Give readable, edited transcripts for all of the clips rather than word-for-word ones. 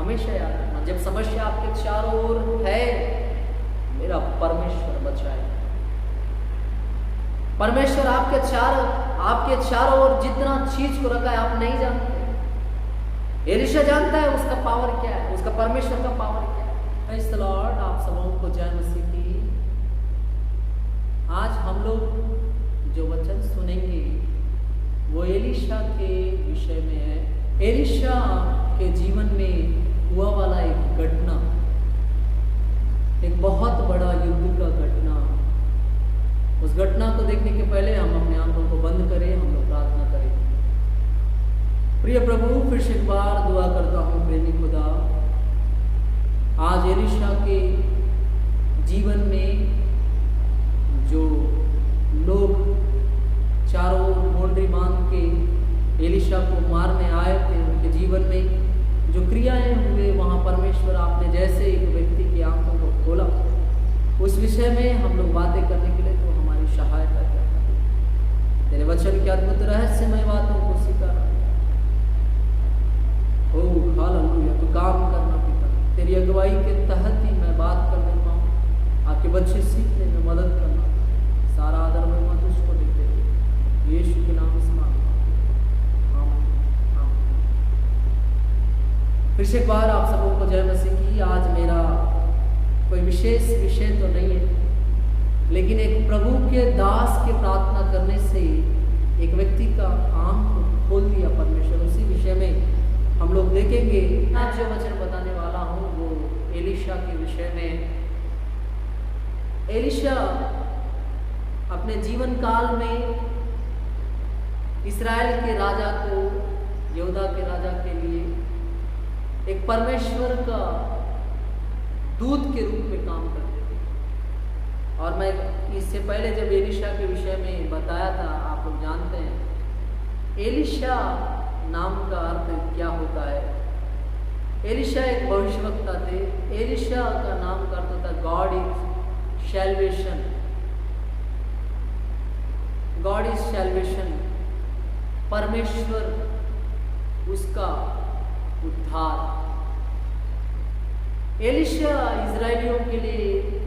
हमेशा याद रखना, जब समस्या आपके चारों ओर है, मेरा परमेश्वर बचाए। परमेश्वर आपके चारों ओर जितना चीज को रखा है आप नहीं जानते। एलिशा जानता है उसका पावर क्या है, उसका परमेश्वर का पावर क्या है। प्रेज़ द लॉर्ड, आप सबों को जय मसीह की। आज हम लोग जो वचन सुनेंगे वो एलिशा के विषय में है। एलिशा के जीवन में हुआ वाला एक घटना, एक बहुत बड़ा युद्ध का घटना। उस घटना को देखने के पहले हम अपने आंखों को बंद करें, हम लोग प्रार्थना करें। प्रिय प्रभु, फिर से एक बार दुआ करता हूँ प्रेमी खुदा, आज एलिशा के जीवन में जो लोग चारों बाउंड्री बांध के एलिशा को मारने आए थे, उनके जीवन में जो क्रियाएं हुए, वहाँ परमेश्वर आपने जैसे एक व्यक्ति की आंखों को खोला, उस विषय में हम लोग बातें करने के लिए तो हमारी सहायता करना। तेरे वचन के अद्भुत रहस्यमय बातों को सिखा। ओह हालेलुया, तो काम करना पिता, तेरी अगुवाई के तहत ही मैं बात करने पाऊँ, आपके बच्चे सीखने में मदद करना। सारा आदर महिमा तुझको देते हुए यीशु के नाम से मांगता हूं, आमीन। फिर से एक बार आप सबों को जय मसीह की। आज मेरा कोई विशेष विषय तो नहीं है, लेकिन एक प्रभु के दास के प्रार्थना करने से एक व्यक्ति का आंख खोल दिया परमेश्वर। उसी विषय में हम लोग देखेंगे। आज जो वचन बताने वाला हूँ वो एलिशा के विषय में। एलिशा अपने जीवन काल में इस्राएल के राजा को, यहूदा के राजा के लिए एक परमेश्वर का दूत के रूप में काम करते थे। और मैं इससे पहले जब एलिशा के विषय में बताया था, आप लोग जानते हैं एलिशा नाम का अर्थ क्या होता है। एलिशा एक भविष्यवक्ता थे। एलिशा का नाम का अर्थ होता है God is salvation. God is salvation, परमेश्वर उसका उद्धार। एलिशा इजरायलियों के लिए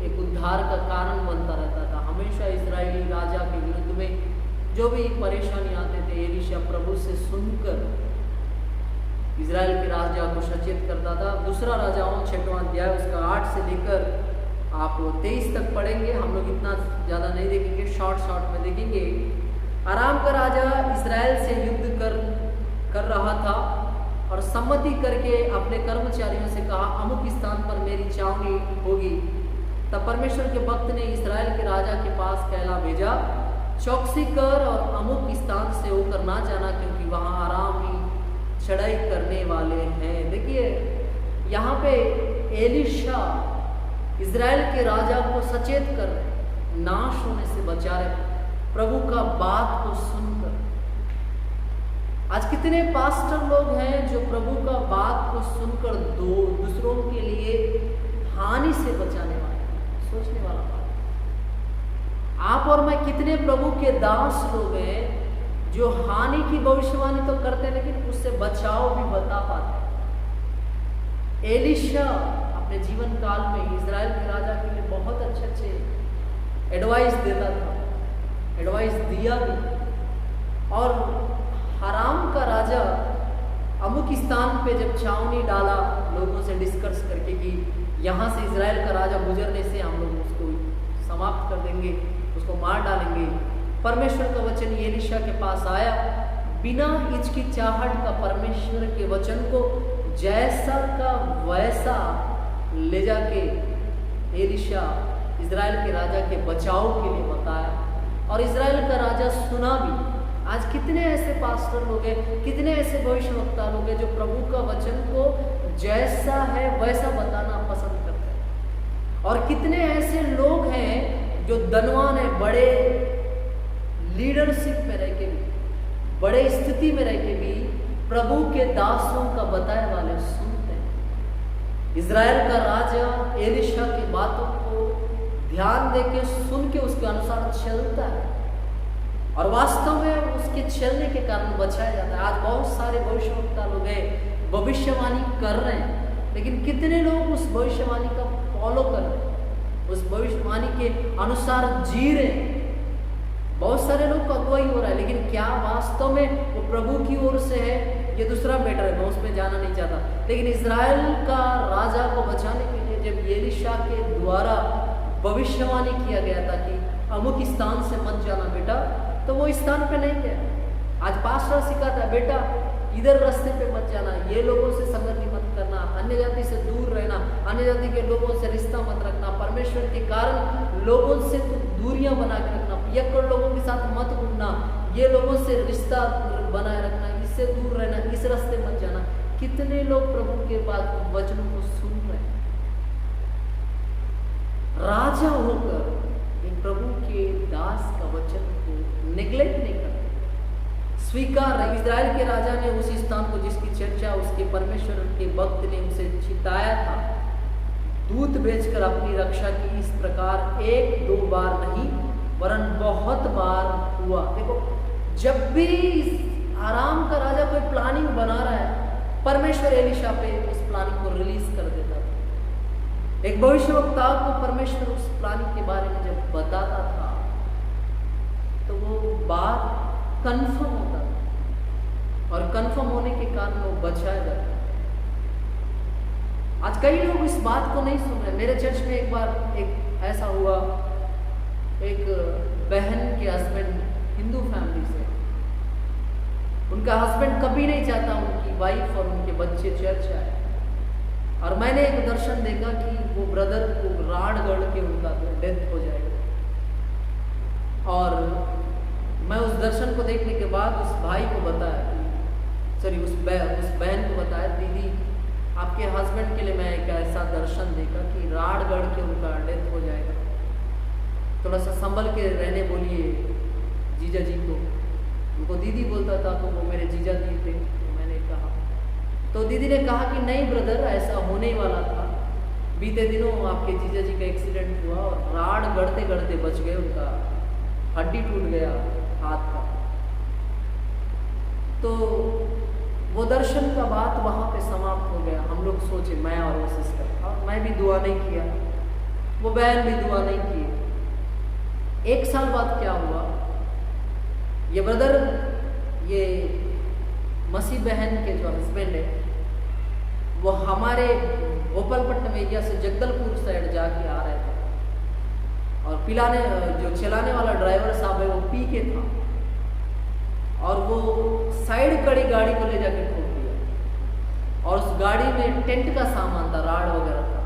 एक उद्धार का कारण बनता रहता था। हमेशा इजरायली राजा के विरुद्ध में जो भी परेशानी आते थे, एलिशा प्रभु से सुनकर इजराइल के राजा को सचेत करता था। दूसरा राजाओं 6वां अध्याय उसका 8 से लेकर आप 23 तक पढ़ेंगे। हम लोग इतना ज़्यादा नहीं देखेंगे, शॉर्ट में देखेंगे। आराम का राजा इजराइल से युद्ध कर रहा था और सम्मति करके अपने कर्मचारियों से कहा, अमुक स्थान पर मेरी छावनी होगी। तब परमेश्वर के भक्त ने इजराइल के राजा के पास कहला भेजा, चौकसी कर और अमुक स्थान से होकर ना जाना, क्योंकि वहाँ आराम ही चढ़ाई करने वाले हैं। देखिए यहाँ पे एलिशा इजराइल के राजा को सचेत कर रहे, नाश होने से बचा रहे, प्रभु का बात को सुनकर। आज कितने पास्टर लोग हैं जो प्रभु का बात को सुनकर दूसरों के लिए हानि से बचाने वाले हैं। सोचने वाला बात। आप और मैं कितने प्रभु के दास लोग हैं जो हानि की भविष्यवाणी तो करते हैं, लेकिन उससे बचाव भी बता पाते। एलिशा अपने जीवन काल में इजराइल के राजा के लिए बहुत अच्छे एडवाइस देता था, एडवाइस दिया भी। और हराम का राजा अमुक स्थान पे जब छावनी डाला, लोगों से डिस्कस करके कि यहाँ से इजराइल का राजा गुजरने से हम लोग उसको समाप्त कर देंगे, उसको मार डालेंगे। परमेश्वर का वचन एलिशा के पास आया, बिना हिचकिचाहट का परमेश्वर के वचन को जैसा का वैसा ले जाके एलिशा इजराइल के राजा के बचाव के लिए बताया, और इजराइल का राजा सुना भी। आज कितने ऐसे पास्टर लोग हैं, कितने ऐसे भविष्यवक्ता लोग हैं जो प्रभु का वचन को जैसा है वैसा बताना पसंद करते हैं। और कितने ऐसे लोग हैं जो धनवान है, बड़े लीडरशिप में रह के भी, बड़े स्थिति में रह के भी प्रभु के दासों का बताए वाले सुनते हैं। इजराइल का राजा एलिशा की बातों को ध्यान देके सुन के उसके अनुसार चलता है, और वास्तव में उसके चलने के कारण बचाया जाता है। आज बहुत सारे भविष्यवक्ता लोग हैं, भविष्यवाणी कर रहे हैं, लेकिन कितने लोग उस भविष्यवाणी का फॉलो कर रहे हैं, उस भविष्यवाणी के अनुसार जी रहे हैं। बहुत सारे लोग का अगुवाई हो रहा है, लेकिन क्या वास्तव में वो प्रभु की ओर से है, ये दूसरा मैटर है, मैं उसमें जाना नहीं चाहता। लेकिन इजराइल का राजा को बचाने के लिए जब एलीशा के द्वारा भविष्यवाणी किया गया था कि अमुक स्थान से मत जाना बेटा, तो वो स्थान पे नहीं गया। आज पास्टर सिखाता है बेटा इधर रास्ते पे मत जाना, ये लोगों से संगति मत करना, अन्य जाति से दूर रहना, अन्य जाति के लोगों से रिश्ता मत रखना, परमेश्वर के कारण लोगों से दूरियां बना के रखना, पियक्कड़ लोगों के साथ मत घूमना, ये लोगों से रिश्ता बनाए रखना, इससे दूर रहना, इस रास्ते मत जाना। कितने लोग प्रभु के बात वचनों को सुन रहे हैं, राजा होकर एक प्रभु के दास का वचन को नेग्लेक्ट नहीं करते, स्वीकार। इजराइल के राजा ने उस स्थान को जिसकी चर्चा उसके परमेश्वर के भक्त ने उसे चिताया था, दूत भेजकर अपनी रक्षा की। इस प्रकार एक दो बार नहीं वरन बहुत बार हुआ। देखो, जब भी आराम का राजा कोई प्लानिंग बना रहा है, परमेश्वर एलीशा पे उस प्लानिंग को रिलीज कर देता था। एक भविष्यवक्ता को परमेश्वर उस प्लानिंग के बारे में जब बताता था तो वो बात कंफर्म होता था, और कंफर्म होने के कारण वो बचाया जाता। आज कई लोग इस बात को नहीं सुन रहे। मेरे चर्च में एक बार एक ऐसा हुआ, एक बहन के हस्बैंड हिंदू फैमिली से, उनका हस्बैंड कभी नहीं चाहता उनकी वाइफ और उनके बच्चे चर्च आए, और मैंने एक दर्शन देखा कि वो ब्रदर को राड गढ़ के उनका डेथ हो जाएगा। और मैं उस दर्शन को देखने के बाद उस भाई को बताया, सॉरी उस बहन को बताया, दीदी आपके हस्बैंड के लिए मैं एक ऐसा दर्शन देखा कि राड गढ़ के उनका डेथ हो जाएगा, थोड़ा सा संभल के रहने बोलिए जीजा जी को। उनको दीदी बोलता था तो वो मेरे जीजा जी थे। तो मैंने कहा, तो दीदी ने कहा कि नहीं ब्रदर, ऐसा होने वाला था, बीते दिनों आपके जीजा जी का एक्सीडेंट हुआ और राड गढ़ते गढ़ते बच गए, उनका हड्डी टूट गया हाथ का। तो वो दर्शन का बात वहाँ पे समाप्त हो गया। हम लोग सोचे, मैं और वो सिस्टर, और मैं भी दुआ नहीं किया, वो बहन भी दुआ नहीं की। एक साल बाद क्या हुआ, ये ब्रदर, ये मसीह बहन के जो हस्बैंड है, वो हमारे गोपालपट्टनम एरिया से जगदलपुर साइड जाके आ रहे थे, और जो चलाने वाला ड्राइवर साहब है वो पी के था, और वो साइड खड़ी गाड़ी को ले जाके ठोक दिया, और उस गाड़ी में टेंट का सामान था, राड वगैरह था,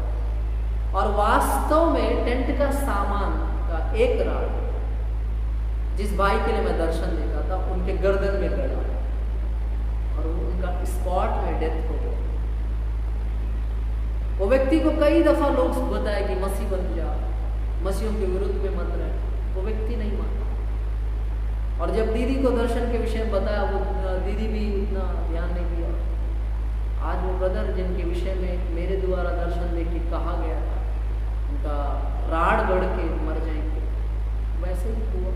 और वास्तव में टेंट का सामान का एक राड जिस भाई के लिए मैं दर्शन देखा था उनके गर्दन में गड़ा, और उनका स्पॉट में डेथ हो गया। वो व्यक्ति को कई दफा लोग बताया कि मसीह बन जा, मसीहों के विरुद्ध में मत रहे, वो व्यक्ति नहीं माना। और जब दीदी को दर्शन के विषय में बताया, वो दीदी भी उतना ध्यान नहीं दिया। आज वो ब्रदर जिनके विषय में मेरे द्वारा दर्शन देख के कहा गया था उनका राड गढ़ के मर जाएंगे, वैसे ही हुआ।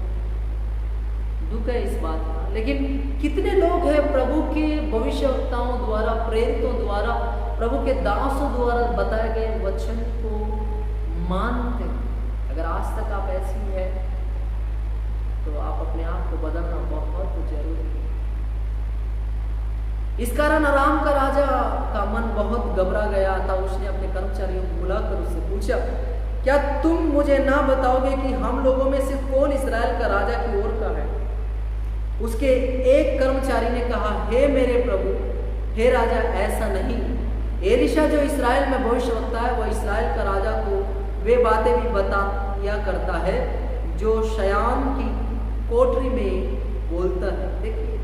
दुख है इस बात का। लेकिन कितने लोग हैं प्रभु के भविष्यवक्ताओं द्वारा, प्रेरितों द्वारा, प्रभु के दासों द्वारा बताए गए वचन को मानते। अगर आज तक आप ऐसी है तो आप अपने आप को बदलना बहुत जरूरी है। इस कारण आराम का राजा का मन बहुत घबरा गया था। उसने अपने कर्मचारियों को बुलाकर उससे पूछा, क्या तुम मुझे ना बताओगे कि हम लोगों में से कौन इस्राएल का राजा की ओर का है? उसके एक कर्मचारी ने कहा, हे मेरे प्रभु, हे राजा, ऐसा नहीं। एलीशा जो इस्राएल में भविष्यवक्ता है, वह इस्राएल का राजा को वे बातें भी बताया करता है जो शयान की कोठरी में बोलता है। देखिए,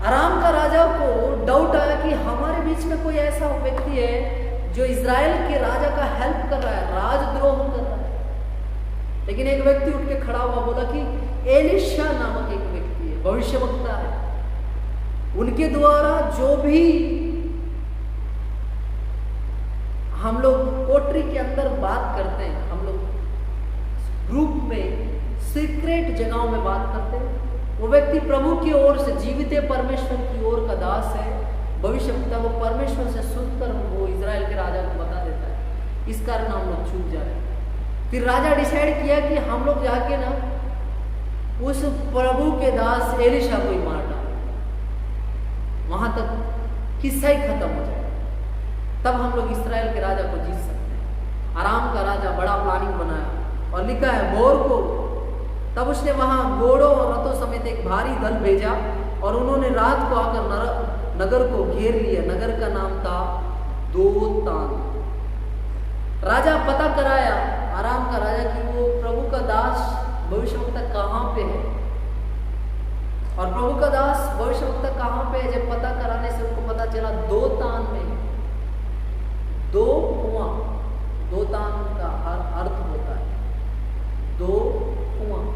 आराम का राजा को डाउट आया कि हमारे बीच में कोई ऐसा व्यक्ति है जो इजराइल के राजा का हेल्प कर रहा है, राजद्रोह कर रहा है। लेकिन एक व्यक्ति उठ के खड़ा हुआ, बोला कि एलीशा नामक एक व्यक्ति है, भविष्यवक्ता है, उनके द्वारा जो भी हम लोग कोठरी के अंदर बात करते हैं, हम लोग ग्रुप में सीक्रेट जगहों में बात करते हैं, वो व्यक्ति प्रभु की ओर से, जीवित परमेश्वर की ओर का दास है, भविष्यवक्ता वो परमेश्वर से सुनकर वो इजराइल के राजा को बता देता है। इस कारण हम लोग चूक जा रहे हैं। फिर राजा डिसाइड किया कि हम लोग जाके ना उस प्रभु के दास एलिशा को ही मार डालें, वहां तक किस्सा ही खत्म हो जाए, तब हम लोग इस्राएल के राजा को जीत सकते हैं। आराम का राजा बड़ा प्लानिंग बनाया और लिखा है भोर को तब उसने वहां घोड़ों और रथों समेत एक भारी दल भेजा और उन्होंने रात को आकर नगर को घेर लिया। नगर का नाम था दोतान। राजा पता कराया आराम का राजा कि वो प्रभु का दास भविष्यवक्ता कहाँ पे है, और प्रभु का दास भविष्यवक्ता कहाँ पे है। जब पता कराने से उनको पता चला दोतान में, दो कुआं, दोतान का अर्थ होता है दो कुआं।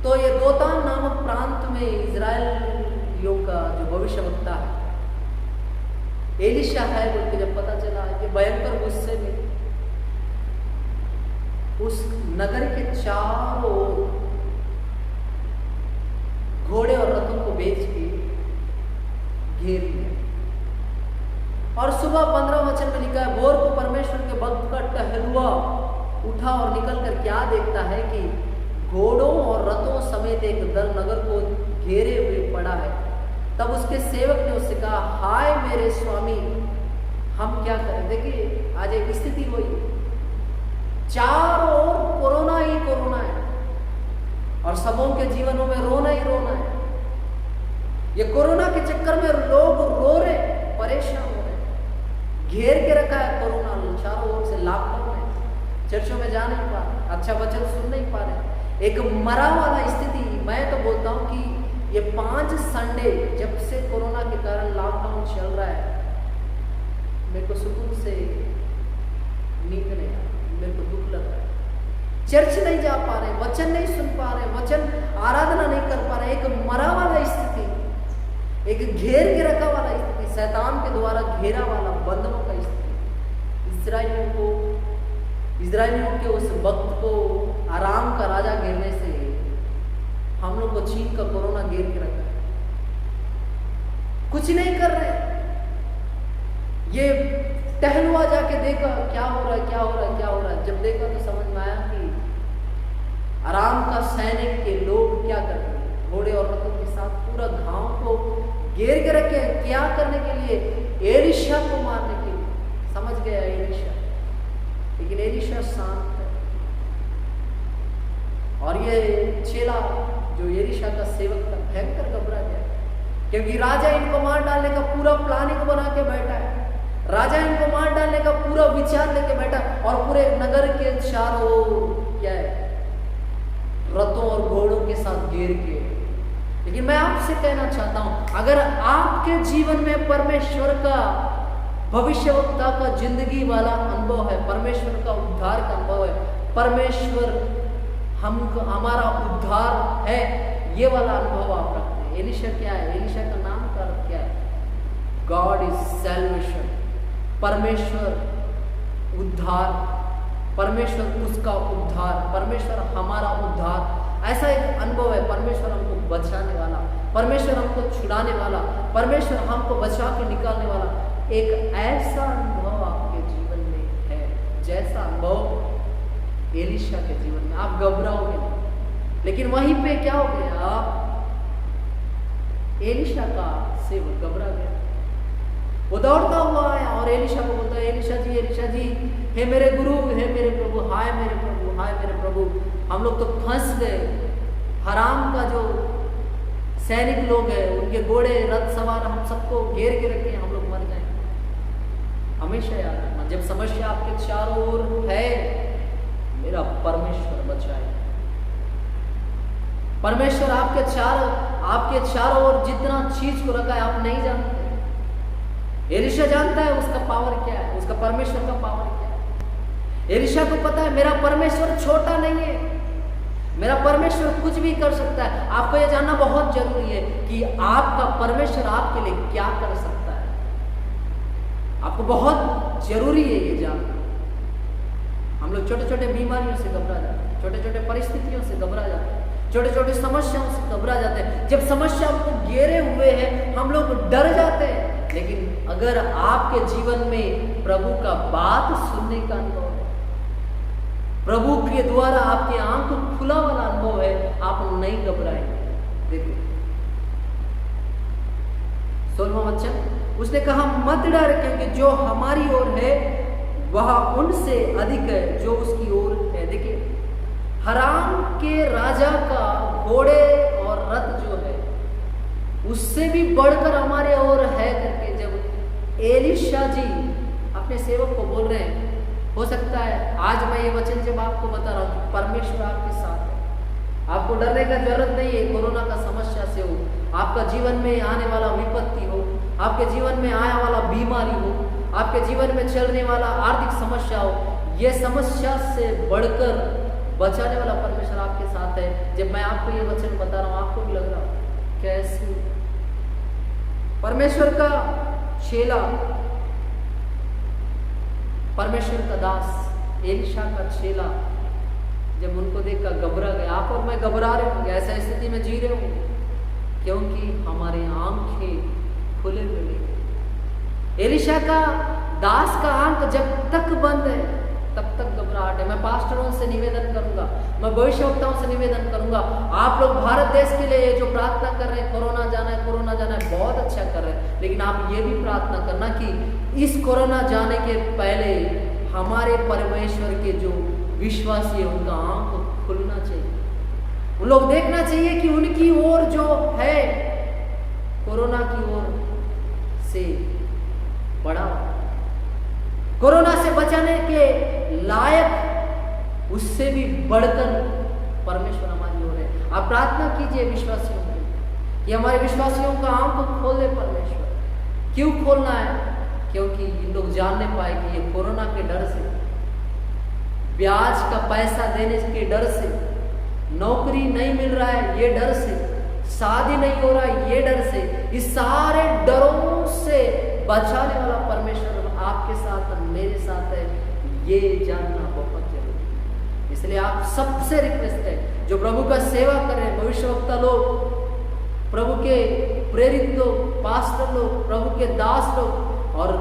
तो ये दोतान नामक प्रांत में इजराइलियों का जो भविष्यवक्ता है एलिशा है, बोल के जब पता चला कि भयंकर गुस्से में उस नगर के चारों ओर घोड़े और रथों को बेच के घेर लिया। और सुबह 15 वचन में लिखा है भोर को परमेश्वर के भक्त का टहलुआ उठा और निकलकर क्या देखता है कि घोड़ों और रथों समेत एक दल नगर को घेरे हुए पड़ा है। तब उसके सेवक ने उससे कहा, हाय मेरे स्वामी, हम क्या करें। देखिए आज एक स्थिति हुई, चारों ओर कोरोना ही कोरोना है और सबों के जीवनों में रोना ही रोना है। ये कोरोना के चक्कर में लोग रो रहे, परेशान हो रहे, घेर के रखा है कोरोना चारों ओर से। लॉकडाउन है, चर्चों में जा नहीं पा रहे, अच्छा वचन सुन नहीं पा रहे, एक मरा वाला स्थिति। मैं तो बोलता हूं कि ये 5 संडे जब से कोरोना के कारण लॉकडाउन चल रहा है, मेरे को सुकून से नींद नहीं आ, मेरे को दुख लग रहा है। चर्च नहीं जा पा रहे, वचन नहीं सुन पा रहे, वचन आराधना नहीं कर पा रहे। एक मरा वाला स्थिति, एक घेर के रखा वाला स्थिति, शैतान के द्वारा घेरा वाला बंधनों का स्थिति। इजराइलियों के उस वक्त को आराम का राजा घेरने से हम लोग को चीन का कोरोना घेर के रखा है। कुछ नहीं कर रहे, ये टहलुआ जाके देखा क्या हो रहा है, क्या हो रहा है, क्या हो रहा है। जब देखा तो समझ में आया कि आराम का सैनिक के लोग क्या कर रहे हैं, घोड़े और रथों के साथ पूरा गांव को घेर के रखे। क्या करने के लिए? एलिशा को मारने के लिए। समझ गया एलिशा, लेकिन एलिशा शांत है। और ये चेला जो एलिशा का सेवक था भयंकर घबरा गया, क्योंकि राजा इनको मार डालने का पूरा प्लानिंग बना के बैठा है। राजा इनको मार डालने का पूरा विचार लेके बैठा और पूरे नगर के चारों क्या है, रथों और घोड़ों के साथ घेर के। लेकिन मैं आपसे कहना चाहता हूं, अगर आपके जीवन में परमेश्वर का भविष्यवक्ता का जिंदगी वाला अनुभव है, परमेश्वर का उद्धार का अनुभव है, परमेश्वर हमारा उद्धार है, ये वाला अनुभव आप रखते हैं। एलिशा क्या है? एलिशा का नाम का अर्थ क्या है? God is salvation. परमेश्वर उद्धार, परमेश्वर उसका उद्धार, परमेश्वर हमारा उद्धार। ऐसा एक अनुभव है, परमेश्वर हमको बचाने वाला, परमेश्वर हमको छुड़ाने वाला, परमेश्वर हमको बचा के निकालने वाला। एक ऐसा अनुभव आपके जीवन में है जैसा अनुभव एलिशा के जीवन में। आप घबराओगे नहीं, लेकिन वहीं पे क्या हो गया, एलिशा का सेवक घबरा गया। वो दौड़ता हुआ आया और एलिशा को बोलता है, एलिशा जी, हे मेरे गुरु, हे मेरे प्रभु, हाय मेरे प्रभु, हाय मेरे प्रभु, हम लोग तो फंस गए। हराम का जो सैनिक लोग हैं, उनके घोड़े रथ सवार हम सबको घेर के रखे, हम लोग मर जाएंगे। हमेशा याद रखना, जब समस्या आपके चारों ओर है, मेरा परमेश्वर बचाए। परमेश्वर आपके चारों ओर जितना चीज को रखा है आप नहीं जानते। एलिशा जानता है उसका पावर क्या है, उसका परमेश्वर का पावर क्या है। एलिशा को पता है मेरा परमेश्वर छोटा नहीं है, मेरा परमेश्वर कुछ भी कर सकता है। आपको यह जानना बहुत जरूरी है कि आपका परमेश्वर आपके लिए क्या कर सकता है। आपको बहुत जरूरी है ये जानना। हम लोग छोटे छोटे बीमारियों से घबरा जाते हैं, छोटे छोटे परिस्थितियों से घबरा जाते हैं, छोटे छोटे समस्याओं से घबरा जाते हैं। जब समस्या को घेरे हुए है हम लोग डर जाते हैं। लेकिन अगर आपके जीवन में प्रभु का बात सुनने का अनुभव है, प्रभु के द्वारा आपके आंख खुला वाला अनुभव है, आप नहीं घबराएंगे। देखिए 16वां वचन, उसने कहा मत डर, क्योंकि जो हमारी ओर है वह उनसे अधिक है जो उसकी ओर है। देखिए हराम के राजा का घोड़े और रथ जो है उससे भी बढ़कर हमारे ओर है करके जब एलीशा जी अपने सेवक को बोल रहे हैं, हो सकता है आज मैं ये वचन जब आपको बता रहा हूँ परमेश्वर आपके साथ है, आपको डरने का जरूरत नहीं है। कोरोना का समस्या से हो, आपका जीवन में आने वाला विपत्ति हो, आपके जीवन में आने वाला बीमारी हो, आपके जीवन में चलने वाला आर्थिक समस्या हो, ये समस्या से बढ़कर बचाने वाला परमेश्वर आपके साथ है। जब मैं आपको ये वचन बता रहा हूँ आपको भी लग रहा हो कैसे परमेश्वर का चेला, परमेश्वर का दास एलीशा का चेला जब उनको देखकर घबरा गया। आप और मैं घबरा रहे होंगे, ऐसा स्थिति में जी रहे होंगे, क्योंकि हमारे आंखें खुले हुए नहीं। एलीशा का दास का आंख जब तक बंद है तब तक घबराहट है। मैं पास्टरों से निवेदन करूंगा, मैं भविष्यवक्ताओं से निवेदन करूंगा, आप लोग भारत देश के लिए जो प्रार्थना कर रहे हैं कोरोना जाना है, कोरोना जाना है, बहुत अच्छा कर रहे हैं, लेकिन आप ये भी प्रार्थना करना कि इस कोरोना जाने के पहले हमारे परमेश्वर के जो विश्वासी है उनका आंख खुलना चाहिए। उन लोग देखना चाहिए कि उनकी ओर जो है कोरोना की ओर से बड़ा, कोरोना से बचाने के लायक उससे भी बढ़कर परमेश्वर हमारी ओर है। आप प्रार्थना कीजिए विश्वासियों के कि हमारे विश्वासियों का आंख खोल दे परमेश्वर। क्यों खोलना है? क्योंकि इन लोग जानने पाए कि ये कोरोना के डर से, ब्याज का पैसा देने के डर से, नौकरी नहीं मिल रहा है ये डर से, शादी नहीं हो रहा है ये डर से, इस सारे डरों से बचाने वाला परमेश्वर आपके साथ मेरे साथ है, ये जानना बहुत जरूरी है। इसलिए आप सबसे रिक्वेस्ट है जो प्रभु का सेवा कर रहे हैं, भविष्यवक्ता लोग, प्रभु के प्रेरित लोग, पास्टर लोग, प्रभु के दास लोग, और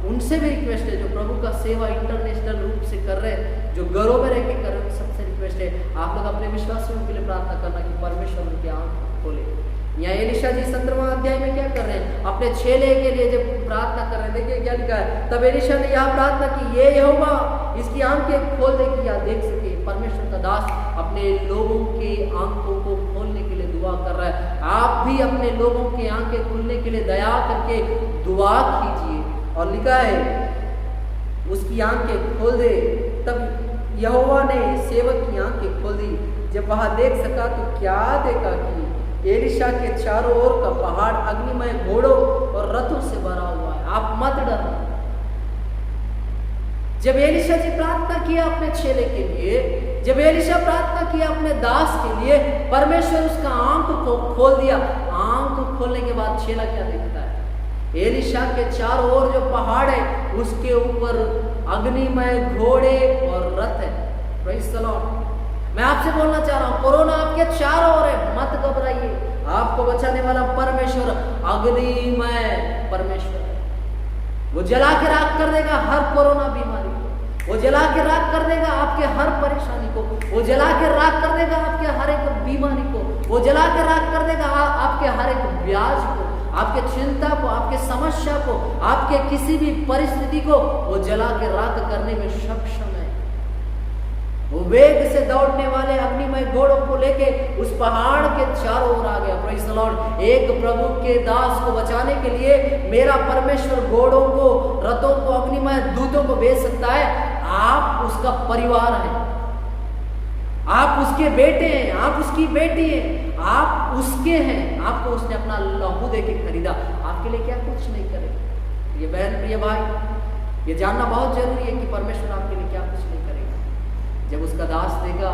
उनसे भी रिक्वेस्ट है जो प्रभु का सेवा इंटरनेशनल रूप से कर रहे हैं, जो घरों में रह के कर रहे हैं, सबसे रिक्वेस्ट है आप लोग अपने विश्वासियों के लिए प्रार्थना करना कि परमेश्वर उनकी आंख खोले। यहाँ एलीशा जी 17वां अध्याय में क्या कर रहे हैं? अपने चेले के लिए जब प्रार्थना कर रहे हैं, देखिए क्या लिखा है, तब एलीशा ने यह प्रार्थना की, ये यहोवा इसकी आंखें खोल दे कि यह देख सके। परमेश्वर का दास अपने लोगों के आंखों को खोलने के लिए दुआ कर रहा है। आप भी अपने लोगों की आंखें खुलने के लिए दया करके दुआ कीजिए। और लिखा है उसकी आंखें खोल दे। तब यहोवा ने सेवक की आंखें खोल दी। जब वह देख सका तो क्या देखा कि एलीशा के चारों ओर का पहाड़ अग्निमय घोड़ों और रथों से भरा हुआ है। आप मत डरना। जब एलीशा जी प्रार्थना किया अपने चेले के लिए, जब एलीशा प्रार्थना किया अपने दास के लिए, परमेश्वर उसका आंख को खोल दिया। आंख खोलने के बाद चेला क्या देखता है? एलीशा के चारों ओर जो पहाड़ है उसके ऊपर अग्निमय घोड़े और रथ है। Praise the Lord. मैं आपसे बोलना चाह रहा हूं, कोरोना आपके चारों ओर है, मत घबराइए। आपको बचाने वाला परमेश्वर अग्निमय परमेश्वर है। वो जला के राख कर देगा हर कोरोना बीमारी को, वो जला के राख कर देगा आपके हर परेशानी को, वो जला के राख कर देगा आपके हर एक बीमारी को, वो जला के राख कर देगा आपके हर एक ब्याज को, आपके चिंता को, आपके समस्या को, आपके किसी भी परिस्थिति को वो जला के राख करने में सक्षम है। वो वेग से दौड़ने वाले अग्निमय घोड़ों को लेके उस पहाड़ के चारों ओर आ गया। Praise the Lord. एक प्रभु के दास को बचाने के लिए मेरा परमेश्वर घोड़ों को, रथों को, अग्निमय दूतों को भेज सकता है। आप उसका परिवार हैं, आप उसके बेटे हैं, आप उसकी बेटी हैं, आप उसके हैं। आपको उसने अपना लहू दे के खरीदा, आपके लिए क्या कुछ नहीं करेगा। ये बहन, प्रिय भाई, ये जानना बहुत जरूरी है कि परमेश्वर आपके लिए क्या कुछ नहीं करेगा। जब उसका दास देगा,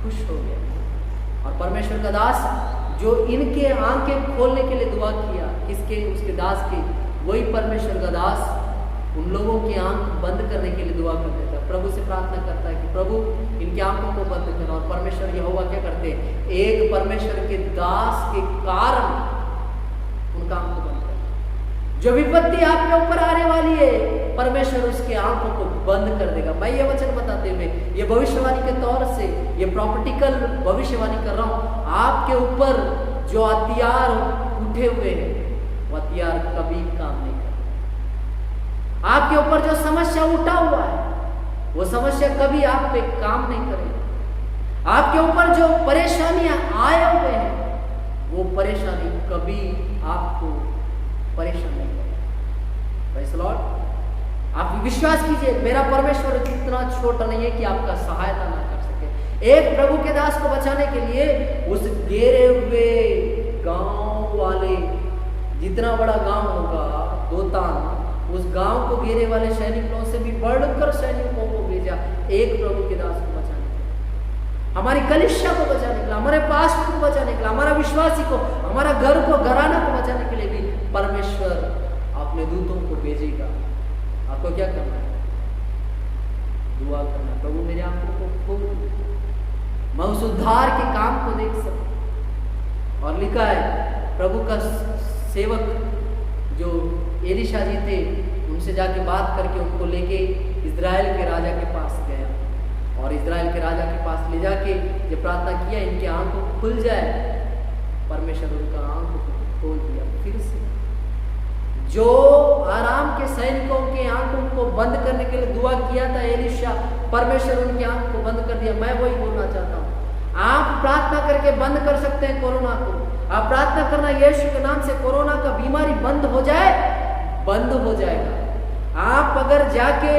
खुश हो गया। और परमेश्वर का दास जो इनके आंखें खोलने के लिए दुआ किया, किसके? उसके दास के। वही परमेश्वर का दास उन लोगों की आंख बंद करने के लिए दुआ कर देता है, प्रभु से प्रार्थना करता है कि प्रभु इनकी आंखों को बंद करो। और परमेश्वर यहोवा क्या करते हैं, एक परमेश्वर के दास के कारण उनका आंख को बंद कर, जो विपत्ति आपके ऊपर आने वाली है परमेश्वर उसके आंखों को बंद कर देगा। मैं ये वचन बताते हुए, ये भविष्यवाणी के तौर से, ये प्रॉपर्टिकल भविष्यवाणी कर रहा हूं, आपके ऊपर जो हथियार उठे हुए हैं वो हथियार कभी काम नहीं करेगा। आपके ऊपर जो समस्या उठा हुआ है वो समस्या कभी आप पे काम नहीं करेगी। आपके ऊपर जो परेशानियां आए हुए हैं वो परेशानी कभी आपको परेशान नहीं करेगी। Praise Lord. आप विश्वास कीजिए, मेरा परमेश्वर इतना छोटा नहीं है कि आपका सहायता ना कर सके। एक प्रभु के दास को बचाने के लिए उस घेरे हुए गांव वाले, जितना बड़ा गांव होगा दोतान, उस गांव को घेरे वाले सैनिकों से भी बढ़कर सैनिकों को भेजा एक प्रभु के दास को बचाने के लिए, हमारी कलीसिया को बचाने के लिए, हमारे पास्टर को बचाने के लिए, हमारा विश्वासी को, हमारा घर को, घराना को बचाने के लिए भी परमेश्वर अपने दूतों को भेजेगा। आपको क्या करना है? दुआ करना है, प्रभु मेरी आंखों को खोल, मैं उस उद्धार के काम को देख सकूं। और लिखा है, प्रभु का सेवक जो एलीशा जी थे, उनसे जाके बात करके उनको लेके इजराइल के राजा के पास गया, और इजराइल के राजा के पास ले जाके जब प्रार्थना किया इनकी आंखों को खुल जाए, परमेश्वर उनका आंखों को खोल दिया। फिर से जो आराम के सैनिकों के आंखों को बंद करने के लिए दुआ किया था एलीशा, परमेश्वर उनकी आंख को बंद कर दिया। मैं वही बोलना चाहता हूँ, आप प्रार्थना करके बंद कर सकते हैं कोरोना को। आप प्रार्थना करना यीशु के नाम से कोरोना का बीमारी बंद हो जाए, बंद हो जाएगा। आप अगर जाके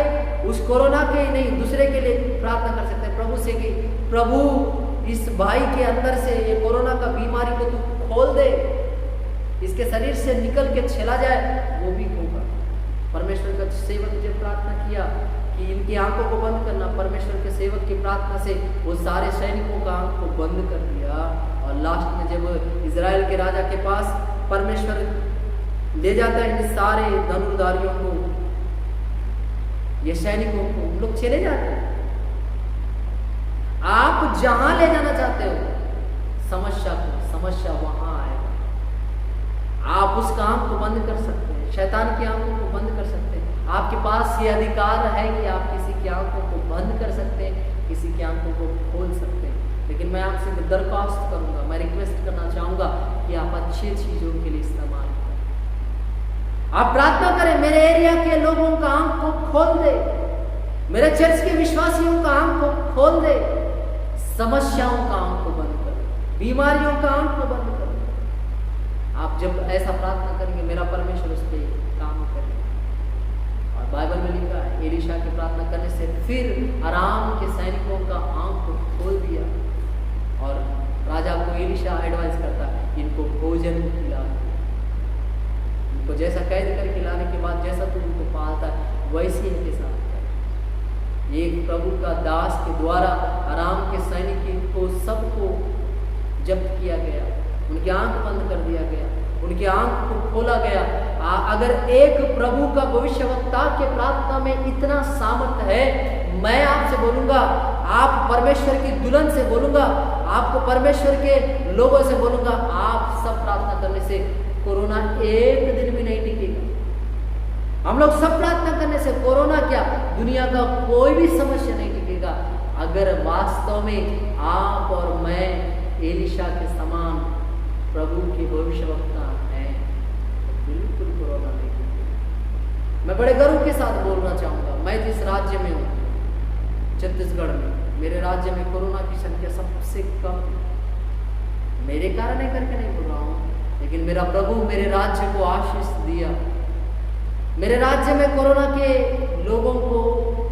उस कोरोना के नहीं दूसरे के लिए प्रार्थना कर सकते हैं प्रभु से कि प्रभु इस भाई के अंदर से ये कोरोना का बीमारी को तू खोल दे, इसके शरीर से निकल के चला जाए, वो भी होगा। परमेश्वर का सेवक जब प्रार्थना किया कि इनकी आंखों को बंद करना, परमेश्वर के सेवक की प्रार्थना से वो सारे सैनिकों का आंख को बंद कर दिया। और लास्ट में जब इजराइल के राजा के पास परमेश्वर ले जाता है इन सारे धनुर्धारियों को, ये सैनिकों को, उन लोग चले जाते हैं। आप जहां ले जाना चाहते हो समस्या को, समस्या वहां आएगा। आप उसका आंख को बंद कर सकते हैं, शैतान की आंखों को बंद कर सकते हैं। आपके पास ये अधिकार है कि आप किसी की आंखों को बंद कर सकते हैं, किसी की आंखों को खोल सकते हैं। लेकिन मैं आपसे दरख्वास्त करूंगा, मैं रिक्वेस्ट करना चाहूंगा कि आप अच्छी चीजों के लिए इस्तेमाल करें। आप प्रार्थना करें, मेरे एरिया के लोगों का आंख को खोल दे, मेरे चर्च के विश्वासियों का आंख को खोल दे, समस्याओं का आंख को बंद कर, बीमारियों का आंख को बंद कर। आप जब ऐसा प्रार्थना करेंगे, मेरा परमेश्वर उस पर काम करेगा। और बाइबल में लिखा है, एलीशा की प्रार्थना करने से फिर आराम के सैनिकों का आंख को खोल दिया। और राजा को एलीशा एडवाइस करता है, इनको भोजन खिला, इनको जैसा कैद करके लाने के बाद जैसा तू उनको पालता है वैसे इनके साथ कर। एक प्रभु का दास के द्वारा आराम के सैनिक को सबको जब्त किया गया, उनकी आंख बंद कर दिया गया, उनकी आंख को खोला गया। अगर एक प्रभु का भविष्यवक्ता के प्रार्थना में इतना सामर्थ्य है, मैं आपसे बोलूंगा, आप परमेश्वर की दुल्हन से बोलूंगा, आपको परमेश्वर के लोगों से बोलूंगा, आप सब प्रार्थना करने से कोरोना एक दिन भी नहीं टिकेगा। हम लोग सब प्रार्थना करने से कोरोना क्या, दुनिया का कोई भी समस्या नहीं टिकेगा। अगर वास्तव में आप और मैं एलीशा के समान प्रभु के भविष्यवक्ता हैं, तो बिल्कुल कोरोना नहीं टिकेगा। मैं बड़े गर्व के साथ बोलना चाहूंगा, मैं जिस राज्य में हूँ, छत्तीसगढ़ में, मेरे राज्य में कोरोना की संख्या सबसे कम है। मेरे कारण है करके नहीं बोल रहा हूँ, लेकिन मेरा प्रभु मेरे राज्य को आशीष दिया। मेरे राज्य में कोरोना के लोगों को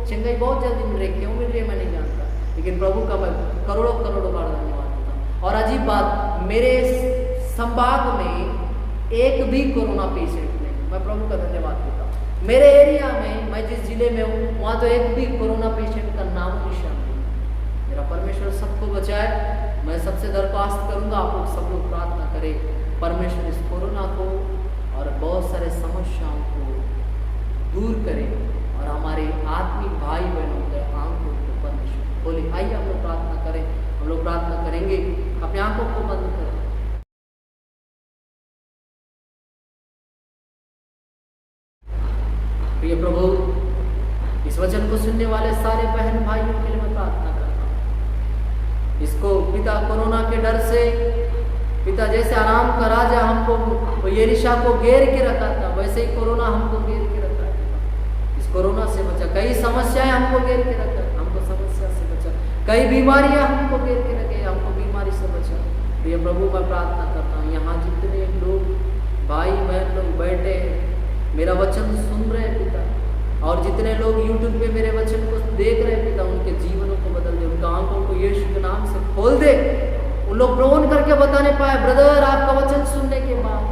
चंगाई बहुत जल्दी मिल रही, क्यों मिल रही है मैं नहीं जानता, लेकिन प्रभु का मैं करोड़ों करोड़ों बार धन्यवाद देता हूँ। और अजीब बात, मेरे संभाग में एक भी कोरोना पेशेंट नहीं, मैं प्रभु का धन्यवाद देता हूँ। मेरे एरिया में, मैं जिस जिले में हूँ, वहाँ तो एक भी कोरोना पेशेंट का नाम निशान नहीं। मेरा परमेश्वर सबको बचाए। मैं सबसे दरख्वास्त करूँगा, आप लोग सब लोग प्रार्थना करें, परमेश्वर इस कोरोना को और बहुत सारे समस्याओं को दूर करे और हमारे आत्मिक भाई बहनों के आंखों को परमेश्वर खोले। आइए हम लोग प्रार्थना करें, हम लोग प्रार्थना करेंगे, अपनी आंखों को बंद करें। प्रिय प्रभु, इस वचन को सुनने वाले सारे बहन भाइयों के लिए मैं प्रार्थना करता हूँ। इसको पिता कोरोना के डर से, पिता जैसे आराम का राजा हमको यरीशा को घेर के रखा था, वैसे ही कोरोना हमको घेर के रखा है। इस कोरोना से बचा, कई समस्याएं हमको घेर के रखा, हमको समस्या से बचा, कई बीमारियां हमको घेर के रखे, हमको बीमारी से बचा। प्रिय प्रभु, मैं प्रार्थना करता हूँ यहाँ जितने लोग भाई बहन लोग बैठे हैं, मेरा वचन सुन रहे हैं पिता, और जितने लोग YouTube पे मेरे वचन को देख रहे हैं पिता, उनके जीवनों को बदल दे, उनका आंखों को यीशु के नाम से खोल दे। उन लोग प्रोन करके बताने पाए, ब्रदर आपका वचन सुनने के बाद,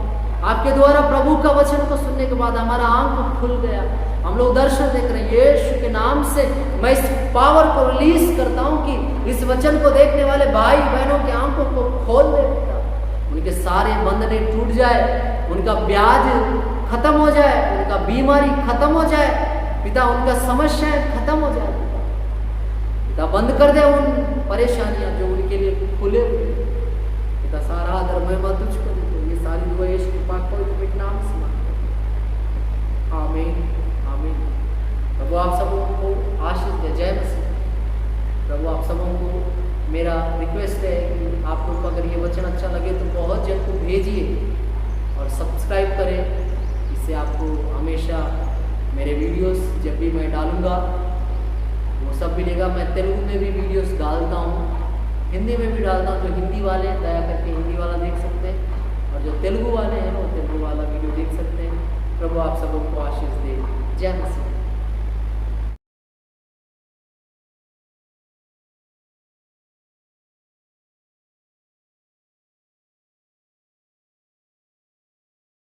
आपके द्वारा प्रभु का वचन को सुनने के बाद हमारा आंख खुल गया, हम लोग दर्शन देख रहे हैं। यीशु के नाम से मैं इस पावर को रिलीज करता हूँ कि इस वचन को देखने वाले भाई बहनों की आंखों को खोल दे पिता, उनके सारे बंधने टूट जाए, उनका ब्याज खत्म हो जाए, उनका बीमारी खत्म हो जाए पिता, उनका समस्याएं खत्म हो जाए पिता, बंद कर दे उन परेशानियां जो उनके लिए खुले हुए पिता। सारा आदर महिमा तुझको देते, ये सारी दुआ यीशु के पाक पवित्र नाम से मांगते हैं, आमीन आमीन। प्रभु आप सबों को आशीष दे, जय मसीह। प्रभु आप सबों को मेरा रिक्वेस्ट है कि आप लोग को अगर ये वचन अच्छा लगे तो बहुत जन को भेजिए और सब्सक्राइब करें, इससे आपको हमेशा मेरे वीडियोस जब भी मैं डालूँगा वो सब मिलेगा। मैं तेलुगु में भी वीडियोस डालता हूँ, हिंदी में भी डालता हूँ। जो हिंदी वाले हैं दया करके हिंदी वाला देख सकते हैं, और जो तेलुगु वाले हैं वो तेलुगु वाला वीडियो देख सकते हैं। प्रभु आप सबों को आशीष दे, जय मसीह।